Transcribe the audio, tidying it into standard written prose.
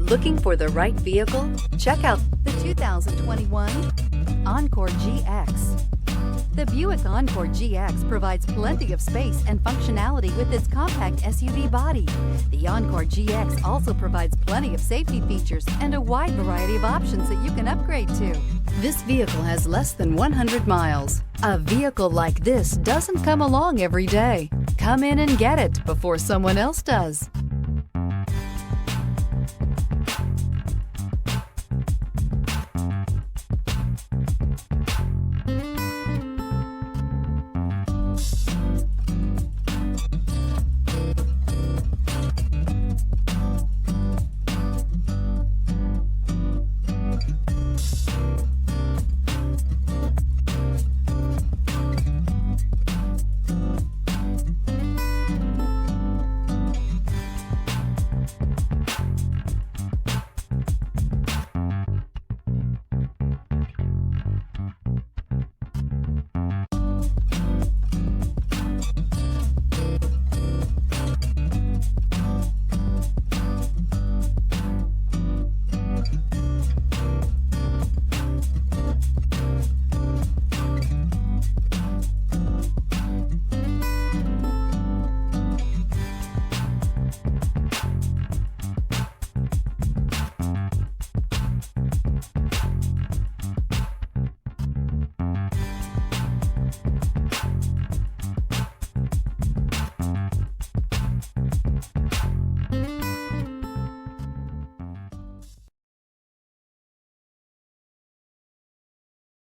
Looking for the right vehicle? Check out the 2021 Encore GX. The Buick Encore GX provides plenty of space and functionality with its compact SUV body. The Encore GX also provides plenty of safety features and a wide variety of options that you can upgrade to. This vehicle has less than 100 miles. A vehicle like this doesn't come along every day. Come in and get it before someone else does.